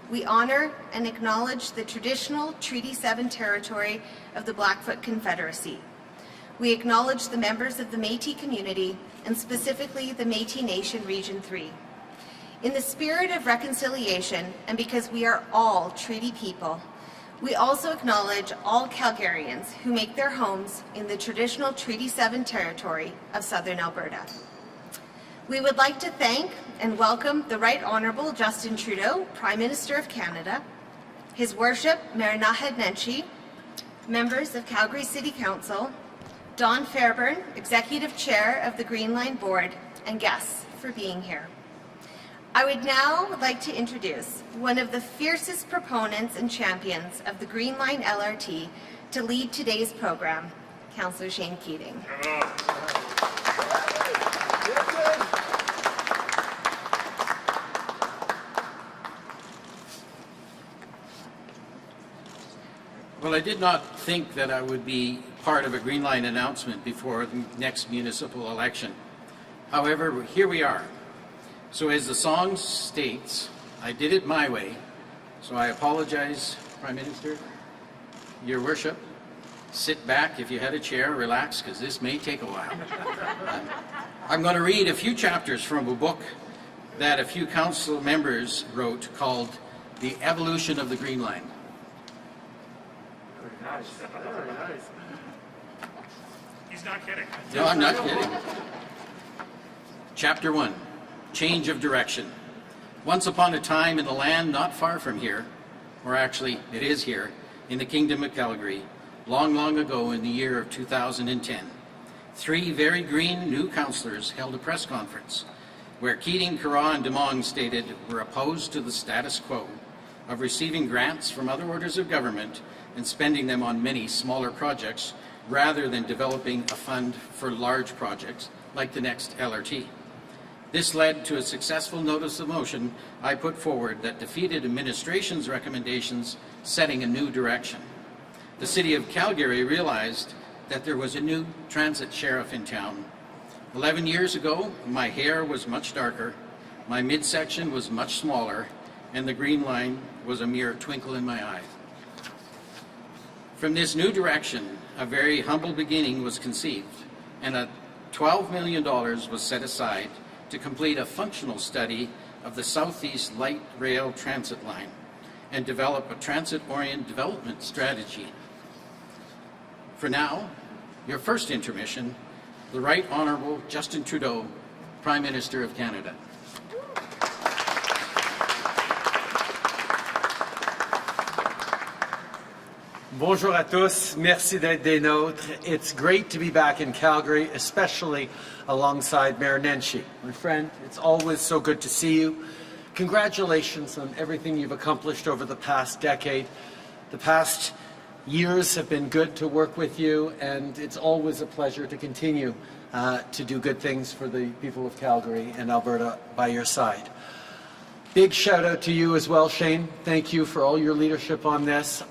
we honor and acknowledge the traditional Treaty 7 territory of the Blackfoot Confederacy. We acknowledge the members of the Métis community, and specifically the Métis Nation Region 3. In the spirit of reconciliation, and because we are all treaty people, we also acknowledge all Calgarians who make their homes in the traditional Treaty 7 territory of Southern Alberta. We would like to thank and welcome the Right Honourable Justin Trudeau, Prime Minister of Canada, His Worship Mayor Naheed Nenshi, members of Calgary City Council, Don Fairburn, Executive Chair of the Green Line Board, and guests for being here. I would now like to introduce one of the fiercest proponents and champions of the Green Line LRT to lead today's program, Councillor Shane Keating. Well, I did not think that I would be part of a Green Line announcement before the next municipal election. However, here we are. So as the song states, I did it my way. So I apologize, Prime Minister, Your Worship. Sit back if you had a chair, relax, because this may take a while. I'm going to read a few chapters from a book that a few council members wrote called The Evolution of the Green Line. Very nice. He's not kidding. No, I'm not kidding. Chapter 1, Change of Direction. Once upon a time in a land not far from here, or actually it is here, in the Kingdom of Calgary, long, long ago in the year of 2010, 3 very green new councillors held a press conference where Keating, Carraw and Demong stated were opposed to the status quo of receiving grants from other orders of government and spending them on many smaller projects rather than developing a fund for large projects like the next LRT. This led to a successful notice of motion I put forward that defeated administration's recommendations, setting a new direction. The City of Calgary realized that there was a new transit sheriff in town. 11 years ago, my hair was much darker, my midsection was much smaller, and the Green Line was a mere twinkle in my eye. From this new direction, a very humble beginning was conceived, and $12 million was set aside to complete a functional study of the Southeast Light Rail Transit Line and develop a transit-oriented development strategy. For now, your first intermission, the Right Honourable Justin Trudeau, Prime Minister of Canada. Bonjour à tous. Merci d'être des nôtres. It's great to be back in Calgary, especially alongside Mayor Nenshi. My friend, it's always so good to see you. Congratulations on everything you've accomplished over the past decade. The past years have been good to work with you, and it's always a pleasure to continue to do good things for the people of Calgary and Alberta by your side. Big shout out to you as well, Shane. Thank you for all your leadership on this.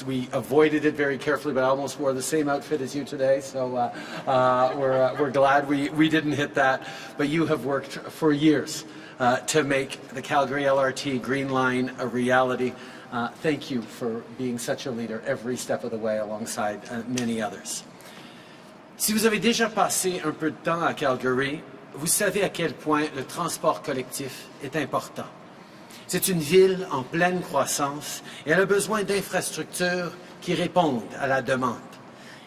We avoided it very carefully, but I almost wore the same outfit as you today, so we're glad we didn't hit that. But you have worked for years to make the Calgary LRT Green Line a reality. Thank you for being such a leader every step of the way alongside many others. Si vous avez déjà passé un peu de temps à Calgary, vous savez à quel point le transport collectif est important. C'est une ville en pleine croissance et elle a besoin d'infrastructures qui répondent à la demande.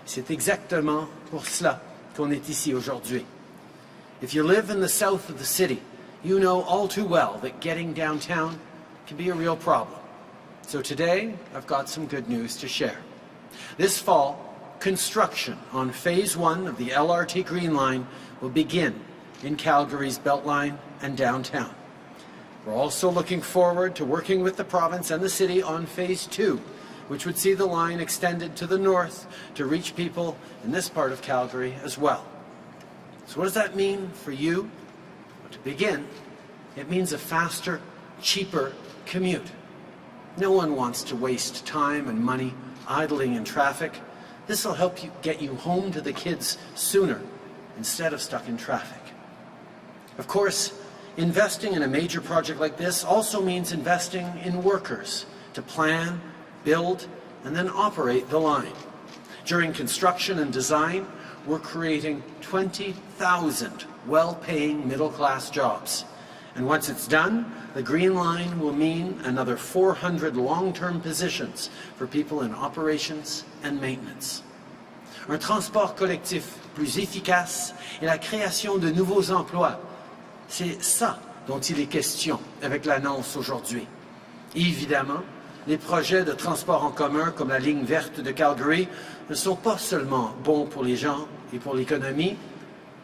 C'est exactement pour cela qu'on est ici aujourd'hui. If you live in the south of the city, you know all too well that getting downtown can be a real problem. So today, I've got some good news to share. This fall, construction on Phase 1 of the LRT Green Line will begin in Calgary's Beltline and downtown. We're also looking forward to working with the province and the city on Phase 2, which would see the line extended to the north to reach people in this part of Calgary as well. So what does that mean for you? Well, to begin, it means a faster, cheaper commute. No one wants to waste time and money idling in traffic. This will help you get you home to the kids sooner instead of stuck in traffic. Of course, Investing in a major project like this also means investing in workers to plan, build, and then operate the line. During construction and design, we're creating 20,000 well-paying middle-class jobs. And once it's done, the Green Line will mean another 400 long-term positions for people in operations and maintenance. Un transport collectif plus efficace et la création de nouveaux emplois. C'est ça dont il est question avec l'annonce aujourd'hui. Et évidemment, les projets de transport en commun comme la ligne verte de Calgary ne sont pas seulement bons pour les gens et pour l'économie,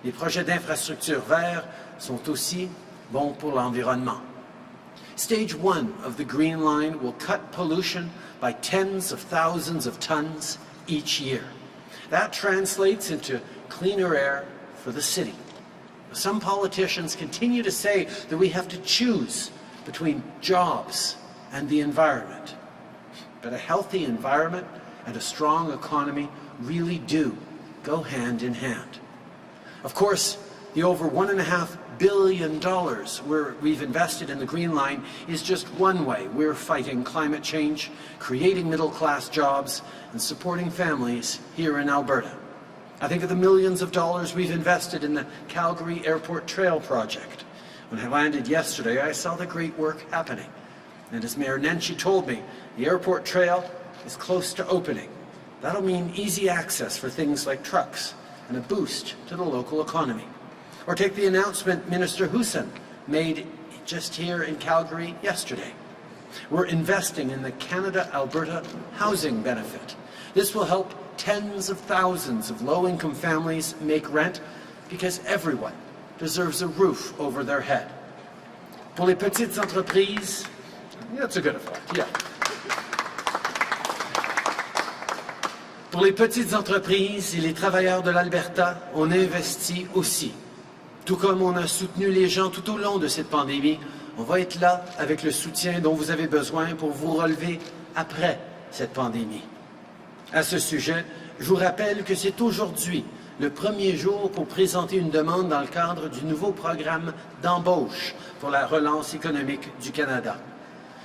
les projets d'infrastructure verts sont aussi bons pour l'environnement. Stage 1 of the Green Line will cut pollution by tens of thousands of tons each year. That translates into cleaner air for the city. Some politicians continue to say that we have to choose between jobs and the environment. But a healthy environment and a strong economy really do go hand in hand. Of course, the over $1.5 billion we've invested in the Green Line is just one way we're fighting climate change, creating middle-class jobs, and supporting families here in Alberta. I think of the millions of dollars we've invested in the Calgary Airport Trail project. When I landed yesterday, I saw the great work happening. And as Mayor Nenshi told me, the airport trail is close to opening. That'll mean easy access for things like trucks and a boost to the local economy. Or take the announcement Minister Justin made just here in Calgary yesterday. We're investing in the Canada-Alberta Housing Benefit. This will help tens of thousands of low-income families make rent because everyone deserves a roof over their head. Pour les petites entreprises, that's a good effort, yeah. Pour les petites entreprises et les travailleurs de l'Alberta, on investit aussi. Tout comme on a soutenu les gens tout au long de cette pandémie, on va être là avec le soutien dont vous avez besoin pour vous relever après cette pandémie. À ce sujet, je vous rappelle que c'est aujourd'hui le premier jour pour présenter une demande dans le cadre du nouveau programme d'embauche pour la relance économique du Canada.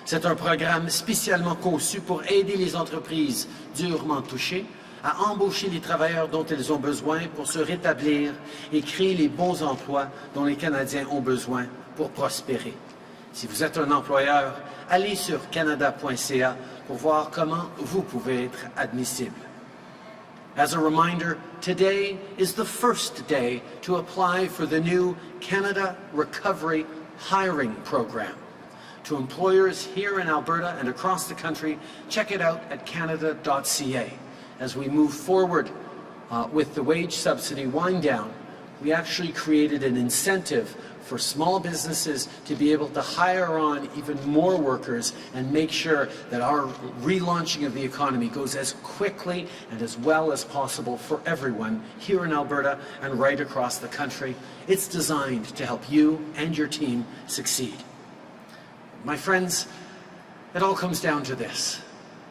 C'est un programme spécialement conçu pour aider les entreprises durement touchées à embaucher les travailleurs dont elles ont besoin pour se rétablir et créer les bons emplois dont les Canadiens ont besoin pour prospérer. Si vous êtes un employeur, allez sur canada.ca pour voir comment vous pouvez être admissible. As a reminder, today is the first day to apply for the new Canada Recovery Hiring Program. To employers here in Alberta and across the country, check it out at canada.ca. As we move forward with the wage subsidy wind down, we actually created an incentive for small businesses to be able to hire on even more workers and make sure that our relaunching of the economy goes as quickly and as well as possible for everyone here in Alberta and right across the country. It's designed to help you and your team succeed. My friends, it all comes down to this.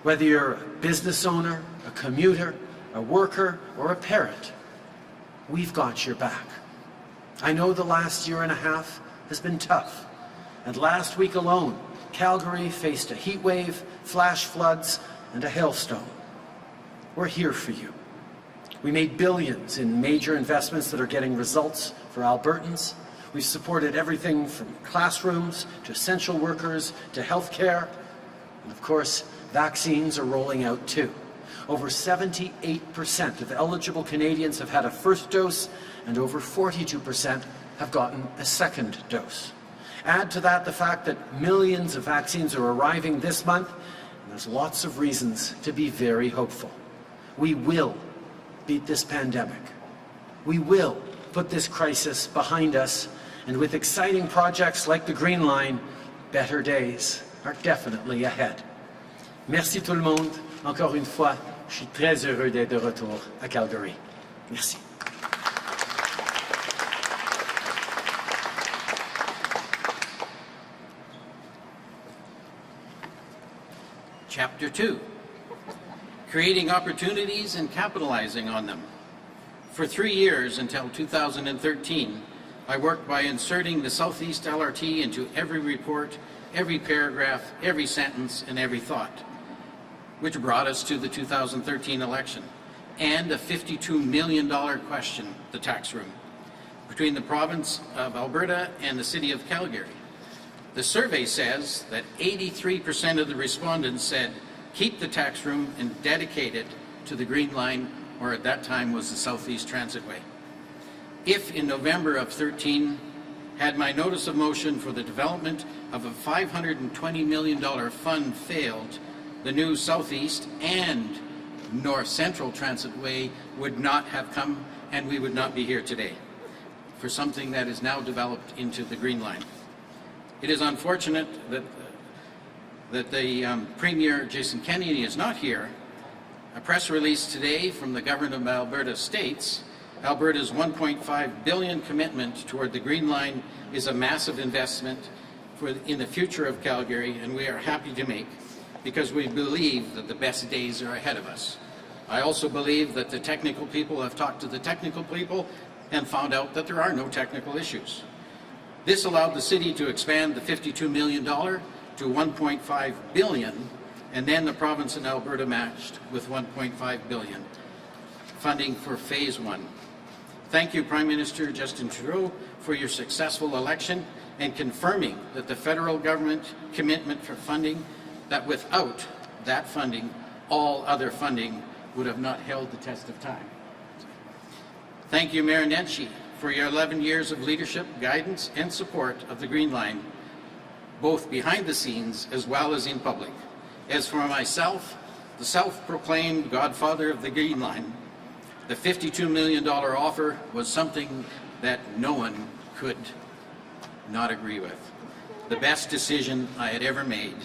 Whether you're a business owner, a commuter, a worker, or a parent, we've got your back. I know the last year and a half has been tough. And last week alone, Calgary faced a heat wave, flash floods, and a hailstone. We're here for you. We made billions in major investments that are getting results for Albertans. We've supported everything from classrooms to essential workers to healthcare. And of course, vaccines are rolling out too. Over 78% of eligible Canadians have had a first dose, and over 42% have gotten a second dose. Add to that the fact that millions of vaccines are arriving this month, and there's lots of reasons to be very hopeful. We will beat this pandemic. We will put this crisis behind us, and with exciting projects like the Green Line, better days are definitely ahead. Merci tout le monde. Encore une fois, je suis très heureux d'être de retour à Calgary. Merci. Chapter 2, Creating Opportunities and Capitalizing on Them. For 3 years until 2013, I worked by inserting the Southeast LRT into every report, every paragraph, every sentence, and every thought, which brought us to the 2013 election, and a $52 million question, the tax room, between the province of Alberta and the city of Calgary. The survey says that 83% of the respondents said, keep the tax room and dedicate it to the Green Line, or at that time was the Southeast Transitway. If in November of 13, had my notice of motion for the development of a $520 million fund failed, the new Southeast and North Central Transitway would not have come, and we would not be here today for something that is now developed into the Green Line. It is unfortunate that the Premier, Jason Kennedy, is not here. A press release today from the government of Alberta states Alberta's $1.5 billion commitment toward the Green Line is a massive investment in the future of Calgary, and we are happy to make, because we believe that the best days are ahead of us. I also believe that the technical people have talked to the technical people and found out that there are no technical issues. This allowed the city to expand the $52 million to $1.5 billion, and then the province and Alberta matched with $1.5 billion funding for Phase 1. Thank you, Prime Minister Justin Trudeau, for your successful election and confirming that the federal government commitment for funding, that without that funding, all other funding would have not held the test of time. Thank you, Mayor Nenshi, for your 11 years of leadership, guidance, and support of the Green Line, both behind the scenes as well as in public. As for myself, the self-proclaimed godfather of the Green Line, the $52 million offer was something that no one could not agree with. The best decision I had ever made.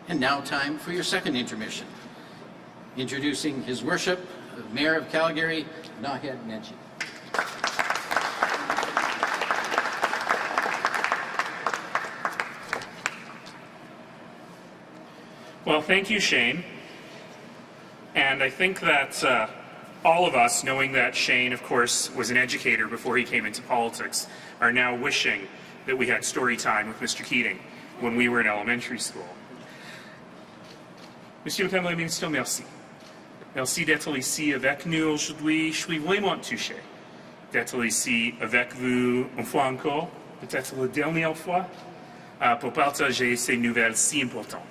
And now time for your second intermission. Introducing His Worship, the Mayor of Calgary, Naheed Nenshi. Well, thank you, Shane. And I think that all of us, knowing that Shane, of course, was an educator before he came into politics, are now wishing that we had story time with Mr. Keating when we were in elementary school. Monsieur le Ministre, merci. Merci d'être ici avec nous aujourd'hui. Je suis vraiment touché d'être ici avec vous une fois encore, peut-être la dernière fois, pour partager ces nouvelles si importantes.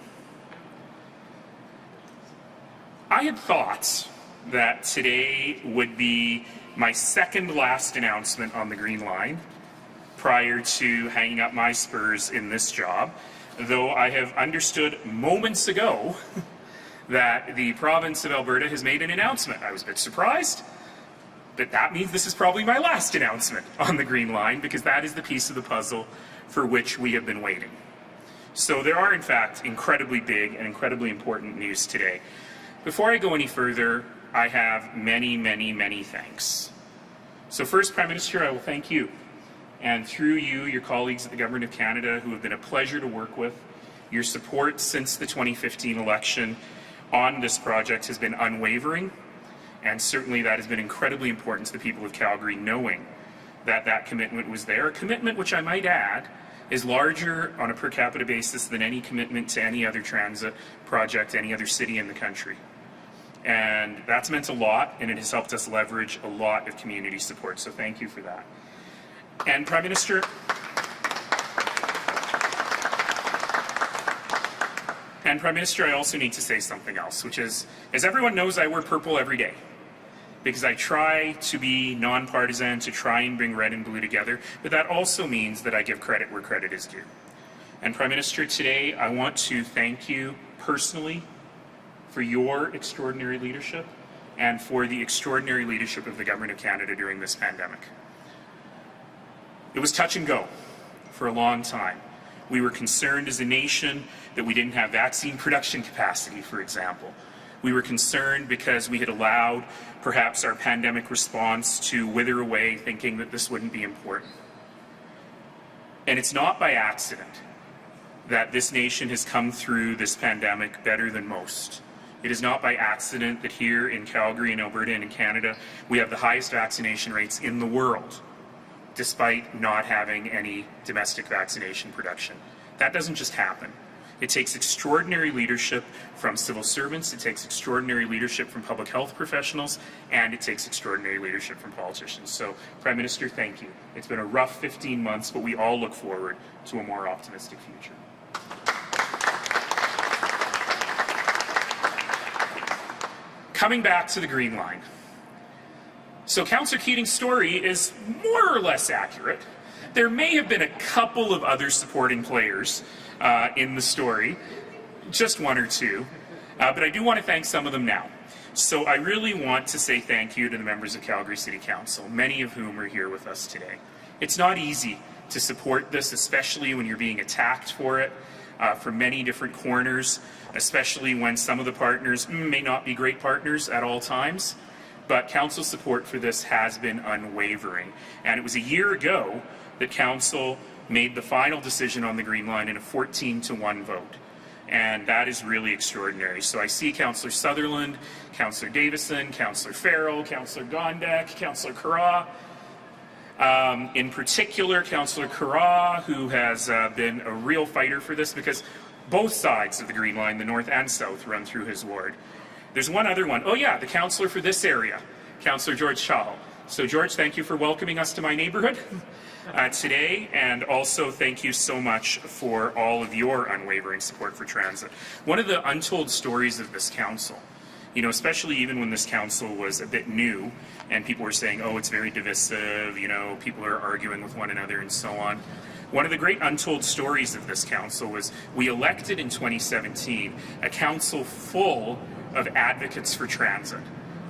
I had thought that today would be my second last announcement on the Green Line prior to hanging up my spurs in this job, though I have understood moments ago that the province of Alberta has made an announcement. I was a bit surprised, but that means this is probably my last announcement on the Green Line, because that is the piece of the puzzle for which we have been waiting. So there are, in fact, incredibly big and incredibly important news today. Before I go any further, I have many, many, many thanks. So first, Prime Minister, I will thank you. And through you, your colleagues at the Government of Canada, who have been a pleasure to work with, your support since the 2015 election on this project has been unwavering, and certainly that has been incredibly important to the people of Calgary, knowing that that commitment was there. A commitment which, I might add, is larger on a per capita basis than any commitment to any other transit project, any other city in the country. And that's meant a lot, and it has helped us leverage a lot of community support, so thank you for that. And Prime Minister, I also need to say something else, which is, as everyone knows, I wear purple every day, because I try to be nonpartisan, to try and bring red and blue together, but that also means that I give credit where credit is due. And Prime Minister, today I want to thank you personally for your extraordinary leadership and for the extraordinary leadership of the Government of Canada during this pandemic. It was touch and go for a long time. We were concerned as a nation that we didn't have vaccine production capacity, for example. We were concerned because we had allowed perhaps our pandemic response to wither away, thinking that this wouldn't be important. And it's not by accident that this nation has come through this pandemic better than most. It is not by accident that here in Calgary, in Alberta, and in Canada, we have the highest vaccination rates in the world. despite not having any domestic vaccination production. That doesn't just happen. It takes extraordinary leadership from civil servants, it takes extraordinary leadership from public health professionals, and it takes extraordinary leadership from politicians. So, Prime Minister, thank you. It's been a rough 15 months, but we all look forward to a more optimistic future. Coming back to the Green Line. So Councillor Keating's story is more or less accurate. There may have been a couple of other supporting players in the story, just one or two, but I do want to thank some of them now. So I really want to say thank you to the members of Calgary City Council, many of whom are here with us today. It's not easy to support this, especially when you're being attacked for it from many different corners, especially when some of the partners may not be great partners at all times. But Council support for this has been unwavering. And it was a year ago that Council made the final decision on the Green Line in a 14-1 vote. And that is really extraordinary. So I see Councillor Sutherland, Councillor Davison, Councillor Farrell, Councillor Gondek, Councillor Carra. In particular, Councillor Carra, who has been a real fighter for this because both sides of the Green Line, the north and south, run through his ward. There's one other one. Oh yeah, the councillor for this area, Councillor George Chahal. So George, thank you for welcoming us to my neighbourhood today, and also thank you so much for all of your unwavering support for transit. One of the untold stories of this council, you know, especially even when this council was a bit new and people were saying, oh, it's very divisive, you know, people are arguing with one another and so on. One of the great untold stories of this council was we elected in 2017 a council full of advocates for transit.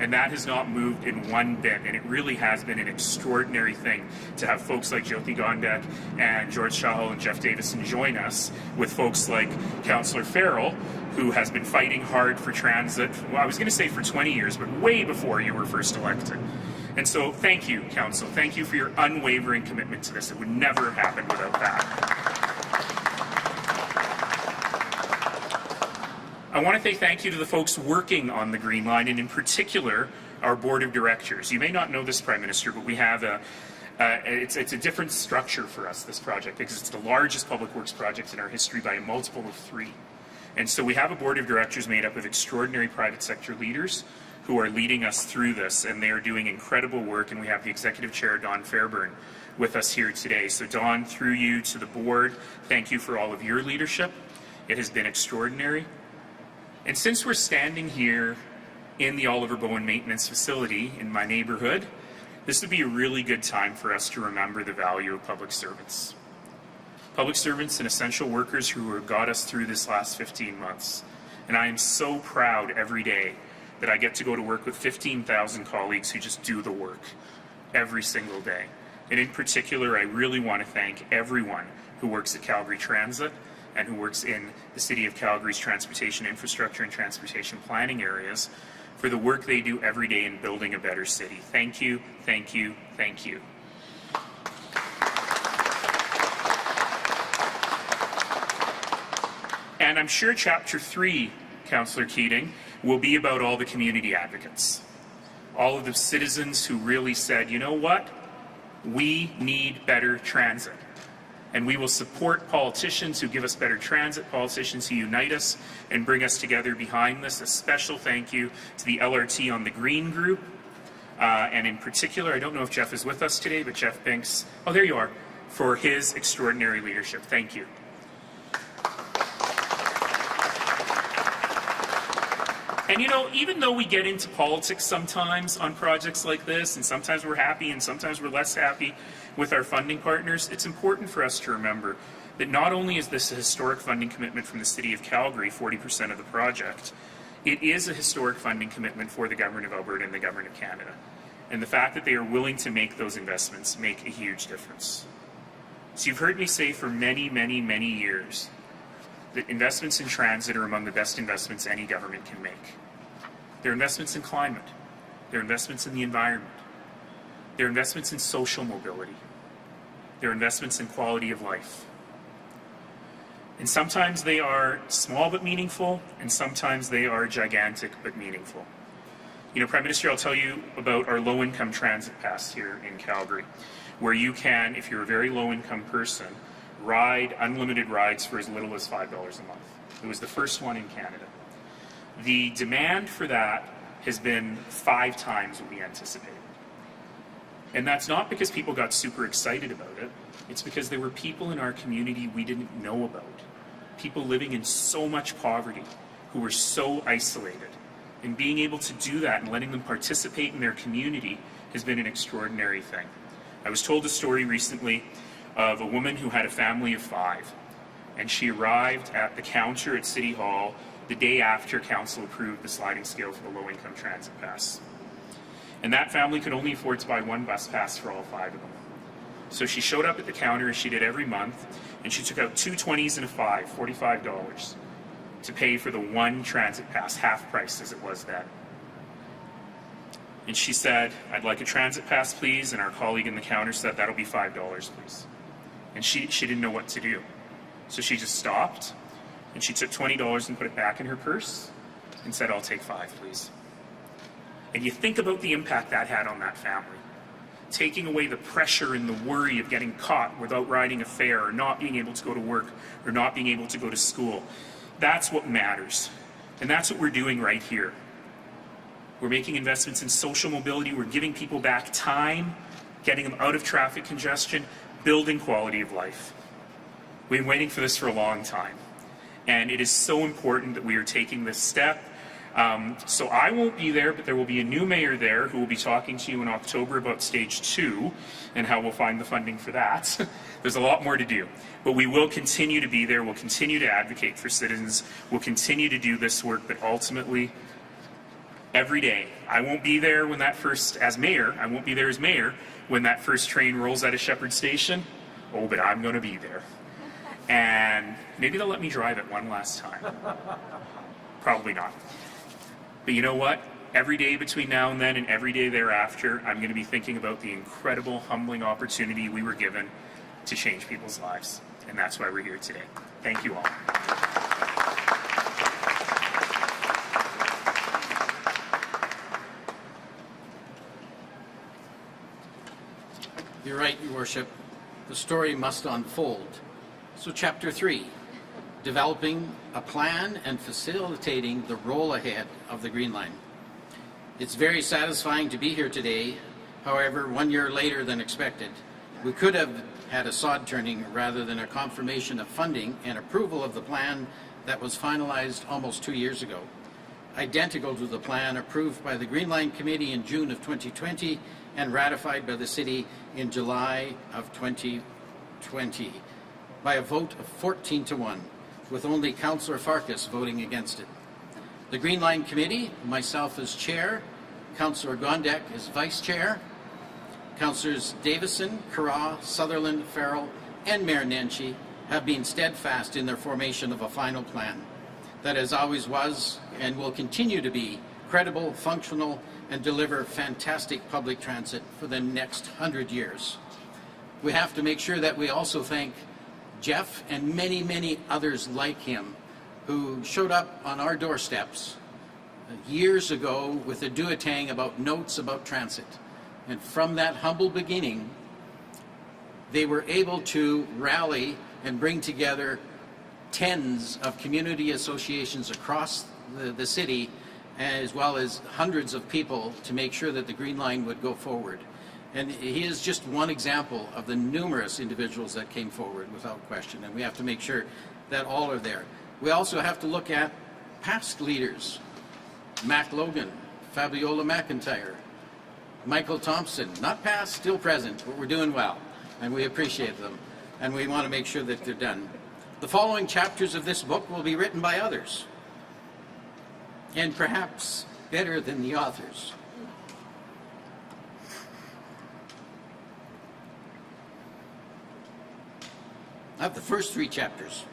And that has not moved in one bit, and it really has been an extraordinary thing to have folks like Jyoti Gondek and George Chahal and Jeff Davison join us with folks like Councillor Farrell, who has been fighting hard for transit, well, I was going to say for 20 years, but way before you were first elected. And so thank you, Council. Thank you for your unwavering commitment to this. It would never have happened without that. I want to say thank you to the folks working on the Green Line, and in particular, our Board of Directors. You may not know this, Prime Minister, but we have it's a different structure for us, this project, because it's the largest public works project in our history by a multiple of 3. And so we have a Board of Directors made up of extraordinary private sector leaders who are leading us through this, and they are doing incredible work, and we have the Executive Chair, Dawn Fairburn, with us here today. So Dawn, through you to the Board, thank you for all of your leadership. It has been extraordinary. And since we're standing here in the Oliver Bowen Maintenance Facility in my neighbourhood, this would be a really good time for us to remember the value of public servants. Public servants and essential workers who have got us through this last 15 months. And I am so proud every day that I get to go to work with 15,000 colleagues who just do the work every single day. And in particular, I really want to thank everyone who works at Calgary Transit and who works in the City of Calgary's transportation infrastructure and transportation planning areas for the work they do every day in building a better city. Thank you, thank you, thank you. And I'm sure Chapter 3, Councillor Keating, will be about all the community advocates. All of the citizens who really said, you know what? We need better transit. And we will support politicians who give us better transit, politicians who unite us and bring us together behind this. A special thank you to the LRT on the Green Group. And in particular, I don't know if Jeff is with us today, but Jeff Binks, oh, there you are, for his extraordinary leadership. Thank you. And you know, even though we get into politics sometimes on projects like this, and sometimes we're happy and sometimes we're less happy with our funding partners, it's important for us to remember that not only is this a historic funding commitment from the City of Calgary, 40% of the project, it is a historic funding commitment for the Government of Alberta and the Government of Canada. And the fact that they are willing to make those investments make a huge difference. So you've heard me say for many, many, many years that investments in transit are among the best investments any government can make. They're investments in climate. They're investments in the environment. They're investments in social mobility. They're investments in quality of life. And sometimes they are small but meaningful, and sometimes they are gigantic but meaningful. You know, Prime Minister, I'll tell you about our low-income transit pass here in Calgary. where you can, if you're a very low-income person, ride unlimited rides for as little as $5 a month. It was the first one in Canada. The demand for that has been 5 times what we anticipated. And that's not because people got super excited about it. It's because there were people in our community we didn't know about. People living in so much poverty who were so isolated. And being able to do that and letting them participate in their community has been an extraordinary thing. I was told a story recently of a woman who had a family of 5. And she arrived at the counter at City Hall the day after Council approved the sliding scale for the low-income transit pass. And that family could only afford to buy 1 bus pass for all 5 of them. So she showed up at the counter, as she did every month, and she took out 2 20s and a 5, $45, to pay for the 1 transit pass, half price as it was then. And she said, "I'd like a transit pass, please," and our colleague in the counter said, "That'll be $5, please." And she didn't know what to do. So she just stopped, and she took $20 and put it back in her purse and said, "I'll take 5, please." And you think about the impact that had on that family. Taking away the pressure and the worry of getting caught without riding a fare or not being able to go to work or not being able to go to school. That's what matters. And that's what we're doing right here. We're making investments in social mobility. We're giving people back time, getting them out of traffic congestion, building quality of life. We've been waiting for this for a long time. And it is so important that we are taking this step. So I won't be there, but there will be a new mayor there who will be talking to you in October about stage 2 and how we'll find the funding for that. There's a lot more to do, but we will continue to be there. We'll continue to advocate for citizens. We'll continue to do this work, but ultimately, every day, I won't be there when that first, as mayor, I won't be there as mayor when that first train rolls out of Shepherd Station. Oh, but I'm going to be there. And maybe they'll let me drive it one last time. Probably not. But you know what? Every day between now and then and every day thereafter, I'm going to be thinking about the incredible, humbling opportunity we were given to change people's lives. And that's why we're here today. Thank you all. You're right, Your Worship. The story must unfold. So Chapter 3, developing a plan and facilitating the roll ahead of the Green Line. It's very satisfying to be here today. However, 1 year later than expected. We could have had a sod turning rather than a confirmation of funding and approval of the plan that was finalized almost 2 years ago. Identical to the plan approved by the Green Line Committee in June of 2020 and ratified by the City in July of 2020 by a vote of 14-1. With only Councillor Farkas voting against it. The Green Line Committee, myself as chair, Councillor Gondek as vice chair, Councillors Davison, Carraw, Sutherland, Farrell, and Mayor Nenshi have been steadfast in their formation of a final plan that as always was and will continue to be credible, functional, and deliver fantastic public transit for the next 100 years. We have to make sure that we also thank Jeff and many, many others like him who showed up on our doorsteps years ago with a duotang about notes about transit. And from that humble beginning, they were able to rally and bring together tens of community associations across the city, as well as hundreds of people to make sure that the Green Line would go forward. And he is just one example of the numerous individuals that came forward without question, and we have to make sure that all are there. We also have to look at past leaders. Mac Logan, Fabiola McIntyre, Michael Thompson, not past, still present, but we're doing well, and we appreciate them, and we want to make sure that they're done. The following chapters of this book will be written by others, and perhaps better than the authors. Of the first 3 chapters.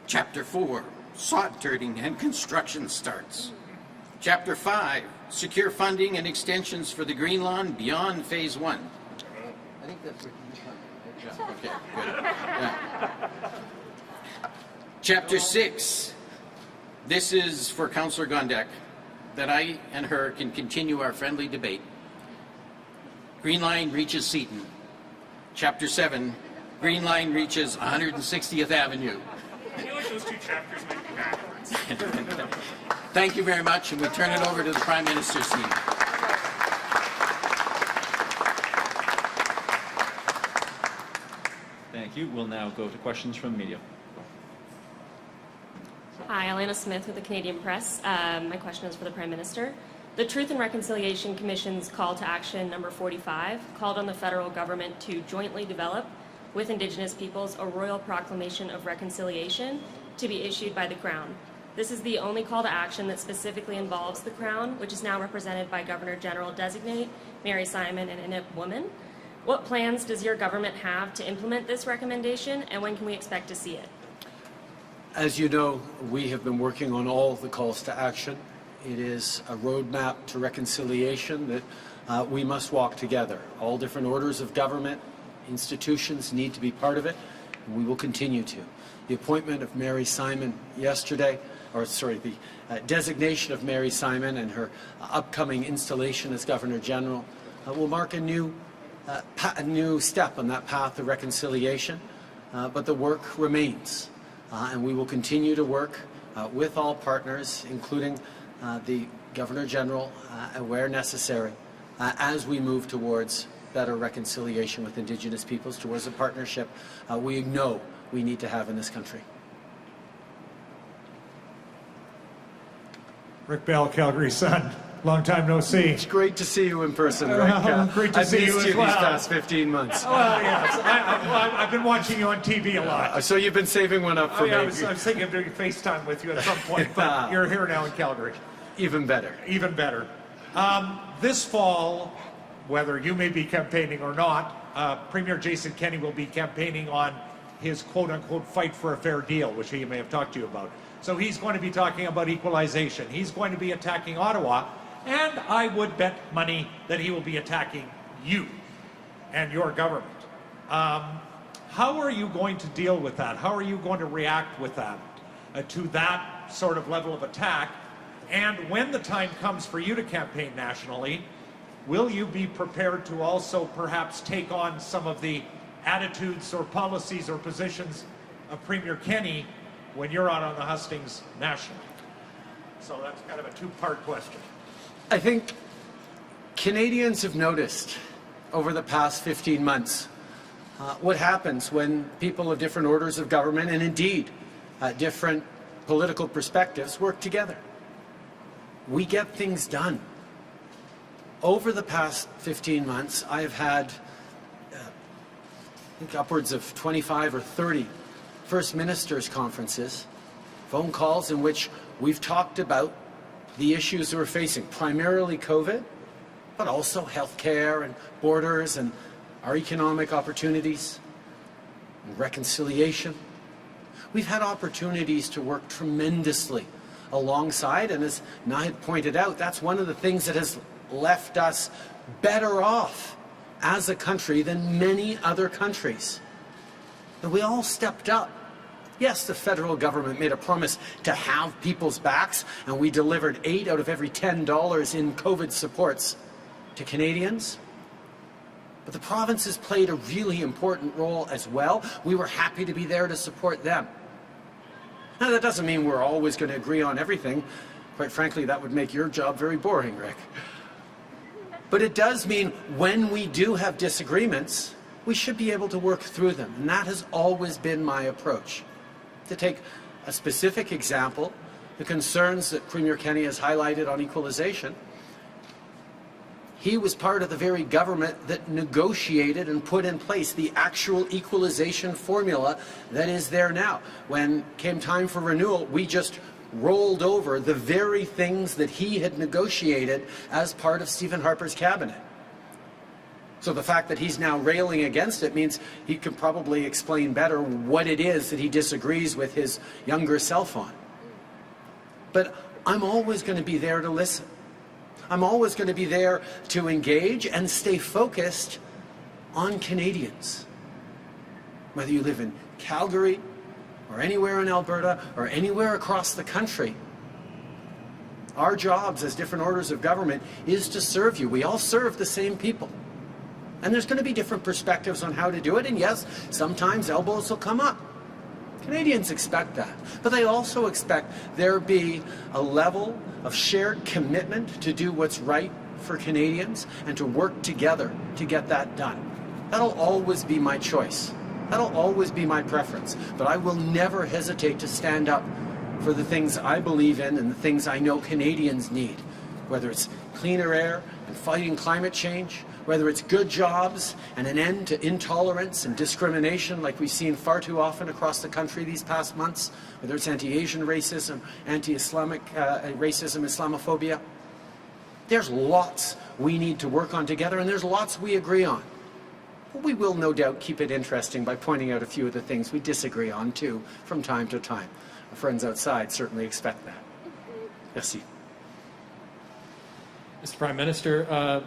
Chapter 4, sod turning and construction starts. Chapter 5, secure funding and extensions for the Green Line beyond Phase 1. I think that's what you found. Okay, good. Yeah. Chapter 6, this is for Councillor Gondek, that I and her can continue our friendly debate. Green Line reaches Seaton. Chapter 7, Green Line reaches 160th Avenue. I feel like those two chapters might be backwards. Thank you very much, and we turn it over to the Prime Minister's team. Thank you. We'll now go to questions from the media. Hi, Elena Smith with the Canadian Press. My question is for the Prime Minister. The Truth and Reconciliation Commission's call to action number 45 called on the federal government to jointly develop with Indigenous peoples a royal proclamation of reconciliation to be issued by the Crown. This is the only call to action that specifically involves the Crown, which is now represented by Governor General Designate Mary Simon and Inuit Woman. What plans does your government have to implement this recommendation, and when can we expect to see it? As you know, we have been working on all the calls to action. It is a roadmap to reconciliation that we must walk together. All different orders of government, institutions need to be part of it, and we will continue to. The appointment of Mary Simon yesterday, the designation of Mary Simon and her upcoming installation as Governor General will mark a new step on that path of reconciliation, but the work remains. And we will continue to work with all partners, including the Governor General, where necessary, as we move towards better reconciliation with Indigenous peoples, towards a partnership we know we need to have in this country. Rick Bell, Calgary Sun. Long time no see. It's great to see you in person, Rick. Great to see you as well. These past 15 months. Well, yes. I've been watching you on TV a lot. So you've been saving one up for me. I was thinking of doing FaceTime with you at some point, but you're here now in Calgary. Even better. Even better. This fall, whether you may be campaigning or not, Premier Jason Kenney will be campaigning on his quote-unquote fight for a fair deal, which he may have talked to you about. So he's going to be talking about equalization. He's going to be attacking Ottawa. And I would bet money that he will be attacking you and your government. How are you going to deal with that? How are you going to react with that, to that sort of level of attack? And when the time comes for you to campaign nationally, will you be prepared to also perhaps take on some of the attitudes or policies or positions of Premier Kenney when you're out on the hustings nationally? So that's kind of a two-part question. I think Canadians have noticed over the past 15 months what happens when people of different orders of government and indeed different political perspectives work together. We get things done. Over the past 15 months, I've had I think upwards of 25 or 30 First Ministers' conferences, phone calls in which we've talked about the issues we're facing, primarily COVID, but also healthcare and borders and our economic opportunities and reconciliation. We've had opportunities to work tremendously alongside, and as Nahid pointed out, that's one of the things that has left us better off as a country than many other countries. And we all stepped up. Yes, the federal government made a promise to have people's backs, and we delivered 8 out of every $10 in COVID supports to Canadians. But the provinces played a really important role as well. We were happy to be there to support them. Now, that doesn't mean we're always going to agree on everything. Quite frankly, that would make your job very boring, Rick. But it does mean when we do have disagreements, we should be able to work through them. And that has always been my approach. To take a specific example, the concerns that Premier Kenney has highlighted on equalization, he was part of the very government that negotiated and put in place the actual equalization formula that is there now. When came time for renewal, we just rolled over the very things that he had negotiated as part of Stephen Harper's cabinet. So the fact that he's now railing against it means he can probably explain better what it is that he disagrees with his younger self on. But I'm always going to be there to listen. I'm always going to be there to engage and stay focused on Canadians. Whether you live in Calgary or anywhere in Alberta or anywhere across the country, our jobs as different orders of government is to serve you. We all serve the same people. And there's going to be different perspectives on how to do it, and yes, sometimes elbows will come up. Canadians expect that, but they also expect there be a level of shared commitment to do what's right for Canadians and to work together to get that done. That'll always be my choice. That'll always be my preference, but I will never hesitate to stand up for the things I believe in and the things I know Canadians need, whether it's cleaner air and fighting climate change, whether it's good jobs and an end to intolerance and discrimination like we've seen far too often across the country these past months, whether it's anti-Asian racism, anti-Islamic racism, Islamophobia. There's lots we need to work on together, and there's lots we agree on. But we will no doubt keep it interesting by pointing out a few of the things we disagree on too from time to time. Our friends outside certainly expect that. Merci. Mr. Prime Minister,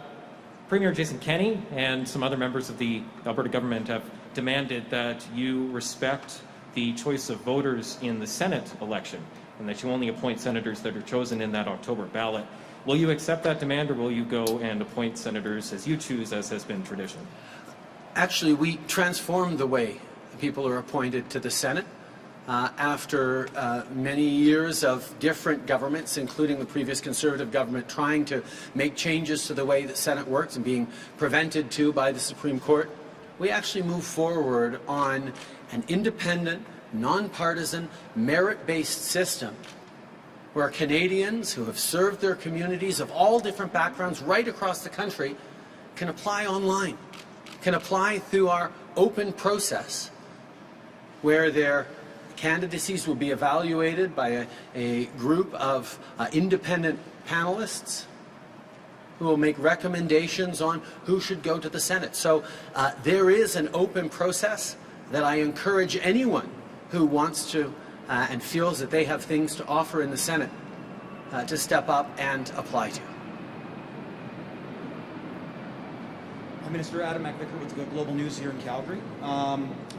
Premier Jason Kenney and some other members of the Alberta government have demanded that you respect the choice of voters in the Senate election and that you only appoint senators that are chosen in that October ballot. Will you accept that demand, or will you go and appoint senators as you choose, as has been tradition? Actually, we transformed the way people are appointed to the Senate. After many years of different governments, including the previous Conservative government, trying to make changes to the way the Senate works and being prevented to by the Supreme Court, we actually moved forward on an independent, nonpartisan, merit-based system where Canadians who have served their communities of all different backgrounds right across the country can apply online, can apply through our open process, where their candidacies will be evaluated by a group of independent panelists who will make recommendations on who should go to the Senate. So there is an open process that I encourage anyone who wants to and feels that they have things to offer in the Senate to step up and apply to. Minister Adam McVicker with Global News here in Calgary.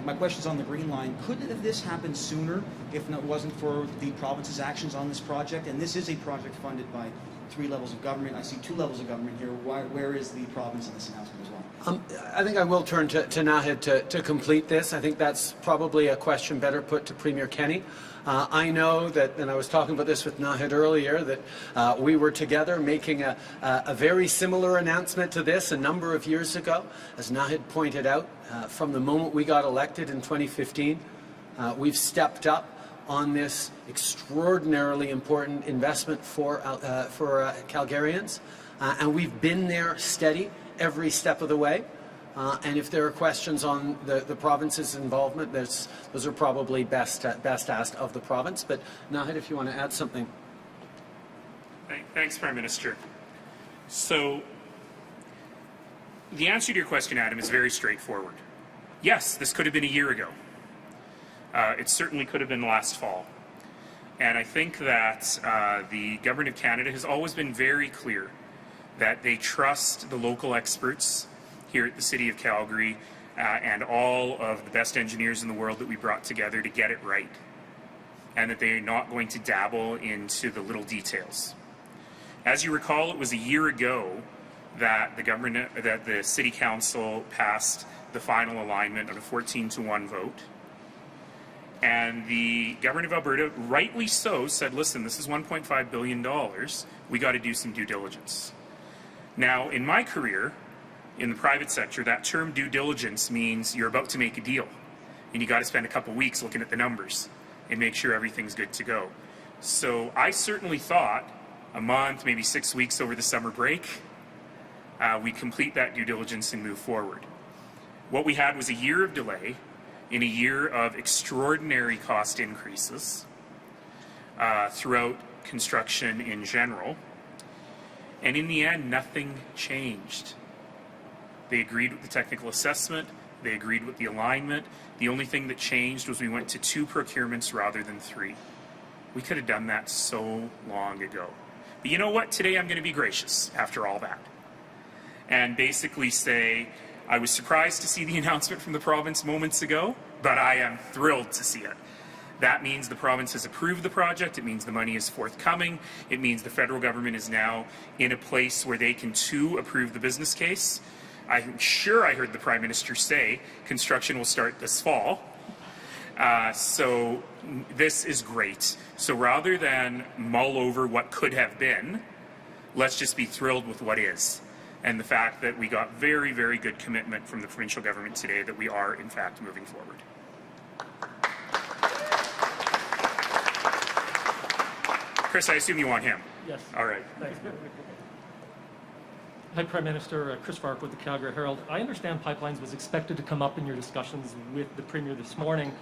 My question's on the Green Line. Could this happen sooner if it wasn't for the province's actions on this project? And this is a project funded by 3 levels of government. I see 2 levels of government here. Where is the province in this announcement as well? I think I will turn to Nahid to complete this. I think that's probably a question better put to Premier Kenney. I know that, and I was talking about this with Nahid earlier, that we were together making a very similar announcement to this a number of years ago. As Nahid pointed out, from the moment we got elected in 2015, we've stepped up on this extraordinarily important investment for Calgarians, and we've been there steady every step of the way. And if there are questions on the province's involvement, those are probably best asked of the province. But Nahid, if you want to add something. Thanks, Prime Minister. So the answer to your question, Adam, is very straightforward. Yes, this could have been a year ago. It certainly could have been last fall. And I think that the Government of Canada has always been very clear that they trust the local experts here at the City of Calgary and all of the best engineers in the world that we brought together to get it right, and that they're not going to dabble into the little details. As you recall, it was a year ago that the City Council passed the final alignment on a 14-to-1 vote. And the Government of Alberta, rightly so, said, listen, this is $1.5 billion. We got to do some due diligence. Now, in my career, in the private sector, that term due diligence means you're about to make a deal. And you got to spend a couple weeks looking at the numbers and make sure everything's good to go. So I certainly thought a month, maybe 6 weeks over the summer break, we'd complete that due diligence and move forward. What we had was a year of delay, in a year of extraordinary cost increases throughout construction in general. And in the end, nothing changed. They agreed with the technical assessment. They agreed with the alignment. The only thing that changed was we went to 2 procurements rather than 3. We could have done that so long ago. But you know what? Today I'm going to be gracious after all that. And basically say, I was surprised to see the announcement from the province moments ago, but I am thrilled to see it. That means the province has approved the project. It means the money is forthcoming. It means the federal government is now in a place where they can too approve the business case. I'm sure I heard the Prime Minister say construction will start this fall. So this is great. So rather than mull over what could have been, let's just be thrilled with what is. And the fact that we got very, very good commitment from the provincial government today that we are, in fact, moving forward. Chris, I assume you want him? Yes. All right. Thanks. Hi, Prime Minister. Chris Fark with the Calgary Herald. I understand pipelines was expected to come up in your discussions with the Premier this morning.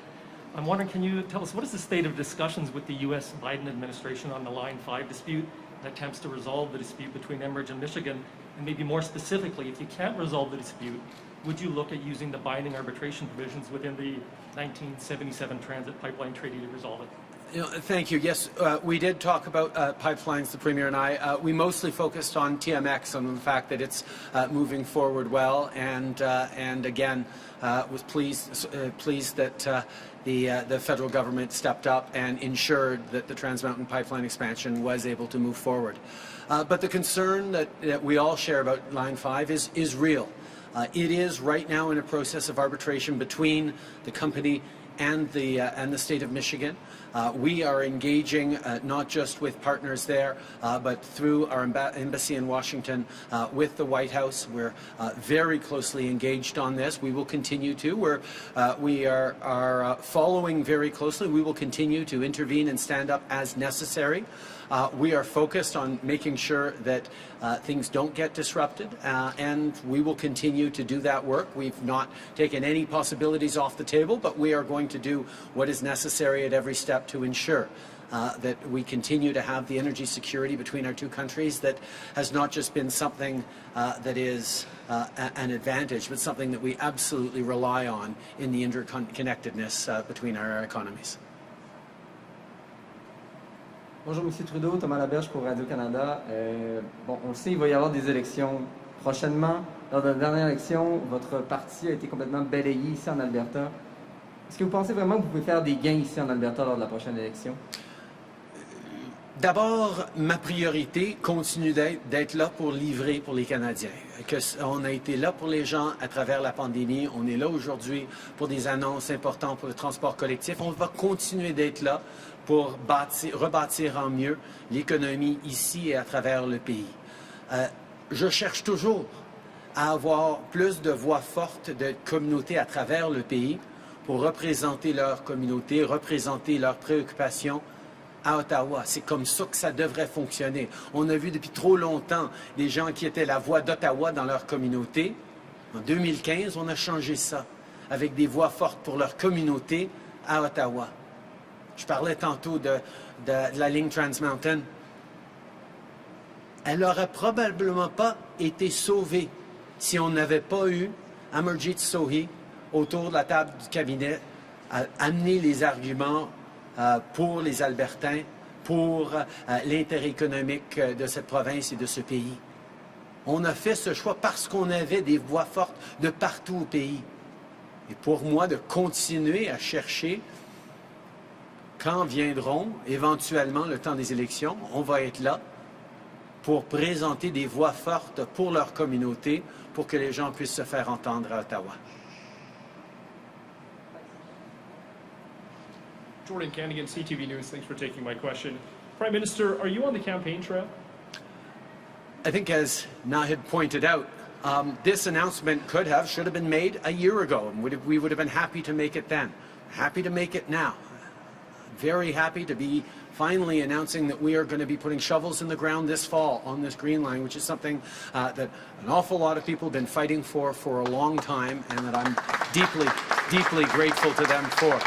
I'm wondering, can you tell us what is the state of discussions with the U.S. Biden administration on the Line 5 dispute and attempts to resolve the dispute between Enbridge and Michigan? And maybe more specifically, if you can't resolve the dispute, would you look at using the binding arbitration provisions within the 1977 Transit Pipeline Treaty to resolve it? Thank you. Yes, we did talk about pipelines, the Premier and I. We mostly focused on TMX and the fact that it's moving forward well, and again, was pleased that the federal government stepped up and ensured that the Trans Mountain Pipeline expansion was able to move forward. But the concern that we all share about Line 5 is real. It is right now in a process of arbitration between the company and the state of Michigan. We are engaging not just with partners there, but through our embassy in Washington with the White House. We're very closely engaged on this. We will continue to. We are following very closely. We will continue to intervene and stand up as necessary. We are focused on making sure that things don't get disrupted, and we will continue to do that work. We've not taken any possibilities off the table, but we are going to do what is necessary at every step to ensure that we continue to have the energy security between our two countries that has not just been something that is an advantage, but something that we absolutely rely on in the interconnectedness between our economies. Bonjour, M. Trudeau, Thomas Laberge pour Radio-Canada. Bon, on le sait, il va y avoir des élections prochainement. Lors de la dernière élection, votre parti a été complètement balayé ici en Alberta. Est-ce que vous pensez vraiment que vous pouvez faire des gains ici en Alberta lors de la prochaine élection? D'abord, ma priorité continue d'être là pour livrer pour les Canadiens. On a été là pour les gens à travers la pandémie. On est là aujourd'hui pour des annonces importantes pour le transport collectif. On va continuer d'être là pour rebâtir en mieux l'économie ici et à travers le pays. Je cherche toujours à avoir plus de voix fortes de communautés à travers le pays pour représenter leur communauté, représenter leurs préoccupations à Ottawa. C'est comme ça que ça devrait fonctionner. On a vu depuis trop longtemps des gens qui étaient la voix d'Ottawa dans leur communauté. En 2015, on a changé ça avec des voix fortes pour leur communauté à Ottawa. Je parlais tantôt de la ligne Trans Mountain. Elle n'aurait probablement pas été sauvée si on n'avait pas eu Amarjeet Sohi autour de la table du cabinet à amener les arguments pour les Albertains, pour l'intérêt économique de cette province et de ce pays. On a fait ce choix parce qu'on avait des voix fortes de partout au pays. Et pour moi, de continuer à chercher, quand viendront éventuellement le temps des élections, on va être là pour présenter des voix fortes pour leur communauté, pour que les gens puissent se faire entendre à Ottawa. Jordan Candigan, CTV News. Thanks for taking my question. Prime Minister, are you on the campaign trail? I think, as Nahid pointed out, this announcement should have been made a year ago, and we would have been happy to make it then. Happy to make it now. Very happy to be finally announcing that we are going to be putting shovels in the ground this fall on this Green Line, which is something that an awful lot of people have been fighting for a long time, and that I'm deeply, deeply grateful to them for.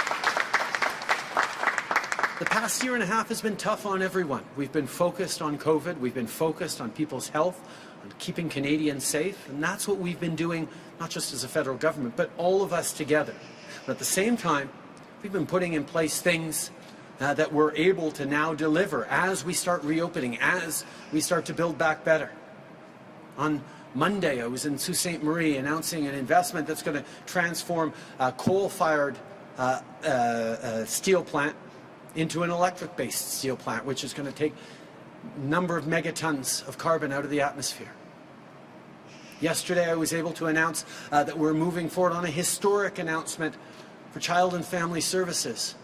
The past year and a half has been tough on everyone. We've been focused on COVID. We've been focused on people's health, on keeping Canadians safe. And that's what we've been doing, not just as a federal government, but all of us together. But at the same time, we've been putting in place things that we're able to now deliver as we start reopening, as we start to build back better. On Monday, I was in Sault Ste. Marie announcing an investment that's going to transform a coal-fired steel plant into an electric-based steel plant, which is going to take a number of megatons of carbon out of the atmosphere. Yesterday, I was able to announce that we're moving forward on a historic announcement for Child and Family Services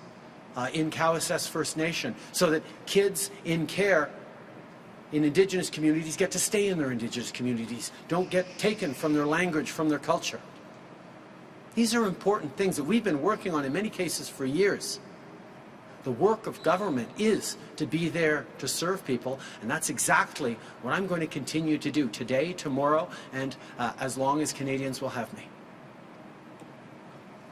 in Cowessess First Nation, so that kids in care in Indigenous communities get to stay in their Indigenous communities, don't get taken from their language, from their culture. These are important things that we've been working on in many cases for years. The work of government is to be there to serve people, and that's exactly what I'm going to continue to do today, tomorrow, and as long as Canadians will have me.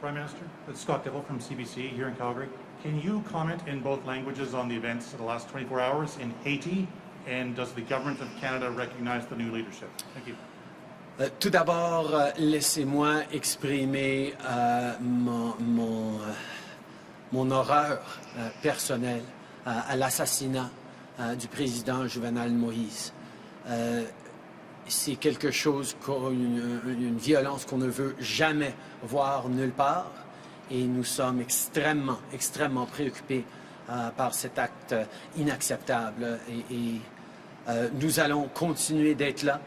Prime Minister, it's Scott Dibble from CBC here in Calgary. Can you comment in both languages on the events of the last 24 hours in Haiti, and does the Government of Canada recognize the new leadership? Thank you. Tout d'abord, laissez-moi exprimer mon horreur personnelle à l'assassinat du président Juvenal Moïse. C'est quelque chose, une violence qu'on ne veut jamais voir nulle part, et nous sommes extrêmement préoccupés par cet acte inacceptable, et nous allons continuer d'être là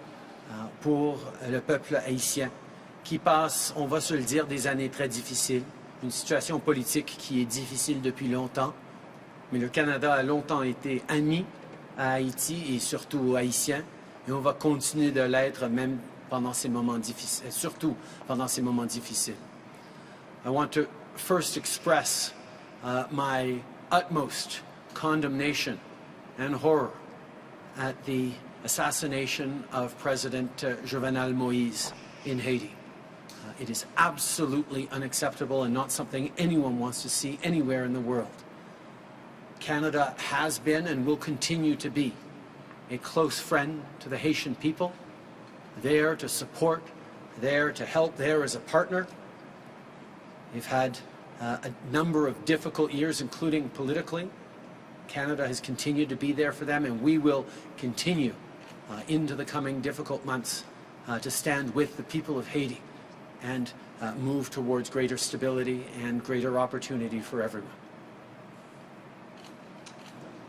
pour le peuple haïtien qui passe, on va se le dire, des années très difficiles, une situation politique qui est difficile depuis longtemps, mais le Canada a longtemps été ami à Haïti et surtout aux Haïtiens, et on va continuer de l'être même pendant ces moments difficiles, surtout pendant ces moments difficiles. I want to first express my utmost condemnation and horror at the assassination of President Juvenal Moïse in Haiti. It is absolutely unacceptable and not something anyone wants to see anywhere in the world. Canada has been and will continue to be a close friend to the Haitian people, there to support, there to help, there as a partner. They've had a number of difficult years, including politically. Canada has continued to be there for them, and we will continue into the coming difficult months to stand with the people of Haiti and move towards greater stability and greater opportunity for everyone.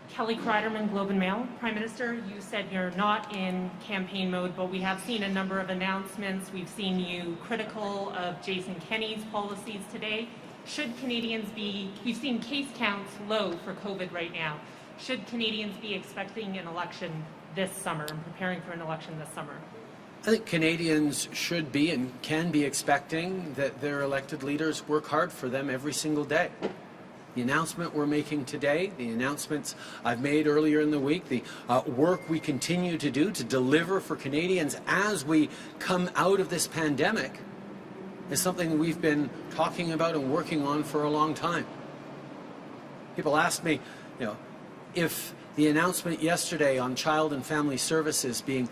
Kelly Kreiderman, Globe and Mail. Prime Minister, you said you're not in campaign mode, but we have seen a number of announcements. We've seen you critical of Jason Kenney's policies today. Should Canadians be, we've seen case counts low for COVID right now. Should Canadians be expecting an election this summer and preparing for an election this summer? I think Canadians should be and can be expecting that their elected leaders work hard for them every single day. The announcement we're making today, the announcements I've made earlier in the week, the work we continue to do to deliver for Canadians as we come out of this pandemic is something we've been talking about and working on for a long time. People ask me, if the announcement yesterday on Child and Family Services being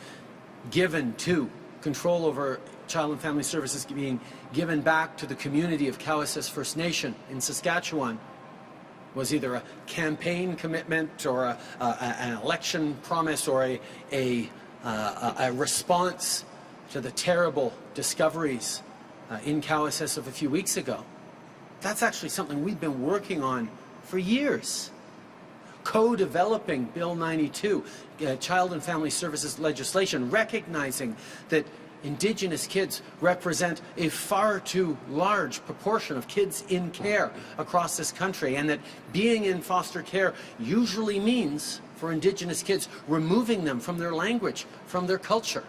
given to, control over Child and Family Services being given back to the community of Cowessess First Nation in Saskatchewan was either a campaign commitment or an election promise or a response to the terrible discoveries in Cowessess of a few weeks ago. That's actually something we've been working on for years. Co-developing Bill 92, Child and Family Services legislation, recognizing that Indigenous kids represent a far too large proportion of kids in care across this country, and that being in foster care usually means, for Indigenous kids, removing them from their language, from their culture.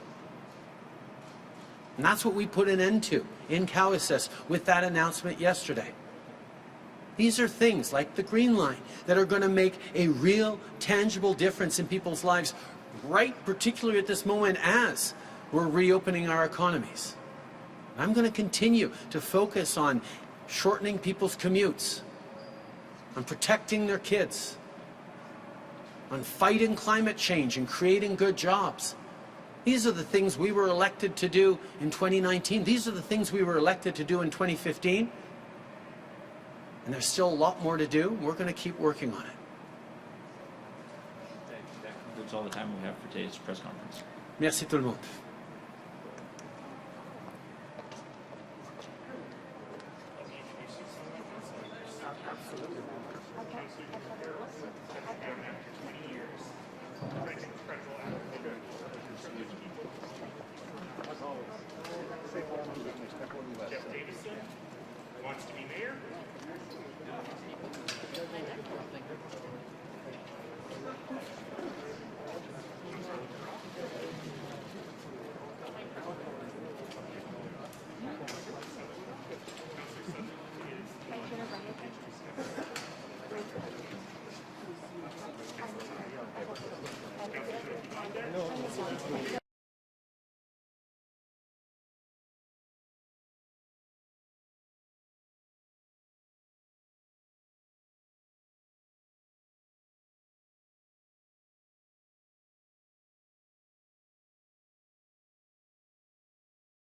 And that's what we put an end to in Cowessess with that announcement yesterday. These are things like the Green Line that are going to make a real, tangible difference in people's lives, right particularly at this moment as we're reopening our economies. I'm going to continue to focus on shortening people's commutes, on protecting their kids, on fighting climate change and creating good jobs. These are the things we were elected to do in 2019. These are the things we were elected to do in 2015. And there's still a lot more to do. We're going to keep working on it. That concludes all the time we have for today's press conference. Merci tout le monde. That's all. Merci.